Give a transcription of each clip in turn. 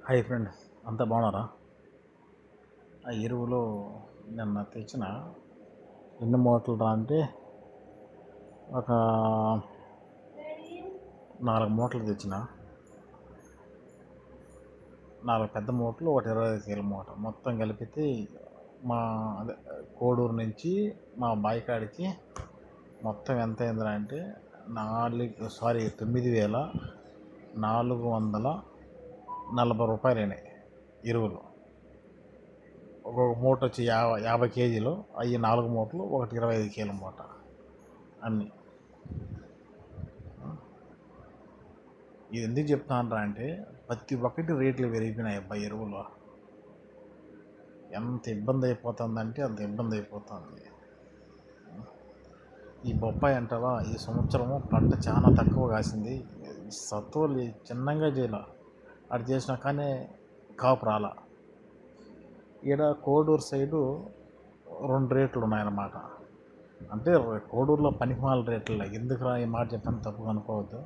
Hi friend, అంతా బాగున్నారా? ఆ ఎరువులు నిన్న తెచ్చిన ఎన్ని మూటలు రా అంటే ఒక 4 మూటలు తెచ్చిన. 4 పెద్ద మూటలు, ఒకటి 25 కేల మూట, మొత్తం కలిపితే మా అదే కోడూరు నుంచి మా బాయికాడికి మొత్తం ఎంత అయిందిరా అంటే 9,440 రూపాయలు అయినాయి ఎరువులు. ఒక్కొక్క మూట వచ్చి 50 కేజీలు, అవి 4 మూటలు, ఒకటి 25 కేల మూట అన్నీ. ఇది ఎందుకు చెప్తానరా అంటే ప్రతి ఒక్కటి రేట్లు పెరిగిపోయినాయి అబ్బాయి. ఎరువులు ఎంత ఇబ్బంది అయిపోతుందంటే అంత ఇబ్బంది అయిపోతుంది. ఈ బొప్పాయి అంటావా, ఈ సంవత్సరము పంట చాలా తక్కువ కాసింది. సత్తువలు చిన్నగా చేయాల, అది చేసినా కానీ కాపు రాలా. ఈడ కోడూరు సైడు 2 రేట్లు ఉన్నాయన్నమాట. అంటే కోడూరులో పనికిమాల రేట్లు. ఎందుకురా ఈ మాట చెప్పాను, తప్పుగా అనుకోవద్దు.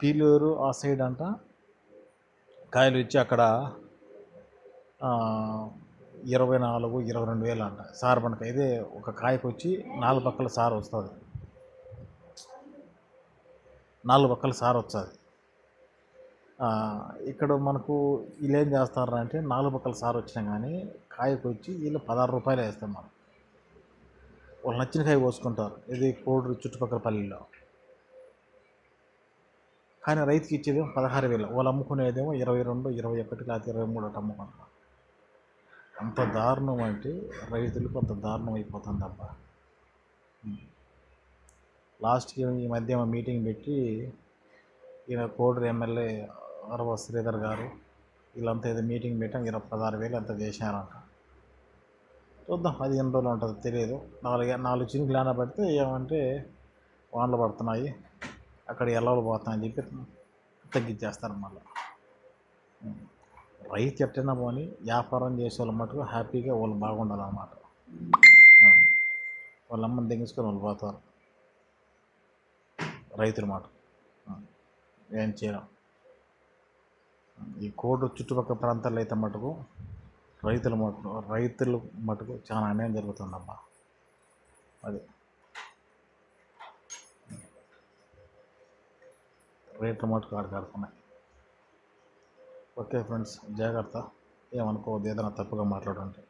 పీలూరు ఆ సైడ్ అంట కాయలు ఇచ్చి అక్కడ 24-22 వేలు అంట సార్ పంటకు. ఇదే ఒక కాయకు వచ్చి 4 పక్కల సార్ వస్తుంది, 4 పక్కల సార్ వస్తుంది. ఇక్కడ మనకు వీళ్ళు ఏం చేస్తారు అంటే 4 పక్కల సార్ వచ్చినా కానీ కాయకు వచ్చి వీళ్ళు 16 రూపాయలు వేస్తాం. మనం వాళ్ళు నచ్చిన కాయ కోసుకుంటారు, ఇది కోడూరు చుట్టుపక్కల పల్లెల్లో. కానీ రైతుకి ఇచ్చేదేమో 16,000, వాళ్ళు అమ్ముకునేదేమో 22, 21 లేకపోతే 23 అట్లా అమ్ముకుంటారు. అంత దారుణం అంటే రైతులకు అంత దారుణం అయిపోతుంది అబ్బా. లాస్ట్కి ఈ మధ్య మీటింగ్ పెట్టి ఈయన కోడూరు ఎమ్మెల్యే అరవ శ్రీధర్ గారు వీళ్ళంతా ఏదో మీటింగ్ పెట్టాం, 16,000 అంతా చేశారంట. చూద్దాం అది ఎన్ని రోజులు ఉంటుందో తెలియదు. 4 చినుకులు ఏమైనా పడితే ఏమంటే వానలు పడుతున్నాయి, అక్కడ ఎల్లవలు పోతున్నాయని చెప్పి తగ్గించేస్తారు మళ్ళీ. రైతు ఎట్టైనా పోని వ్యాపారం చేసే వాళ్ళ మటుకు హ్యాపీగా వాళ్ళు బాగుండాలన్నమాట. వాళ్ళ అమ్మని తెగించుకొని వాళ్ళు పోతారు రైతుల మాట. ఏం చేయడం. ఈ కోడూరు చుట్టుపక్కల ప్రాంతాల్లో అయితే మటుకు రైతుల మటుకు చాలా అన్యాయం జరుగుతుందమ్మా. అది రేట్ల మటుకు ఆడుతున్నాయి. ఓకే ఫ్రెండ్స్, జాగ్రత్త, ఏమనుకోవద్దు ఏదైనా తప్పుగా మాట్లాడుంటే.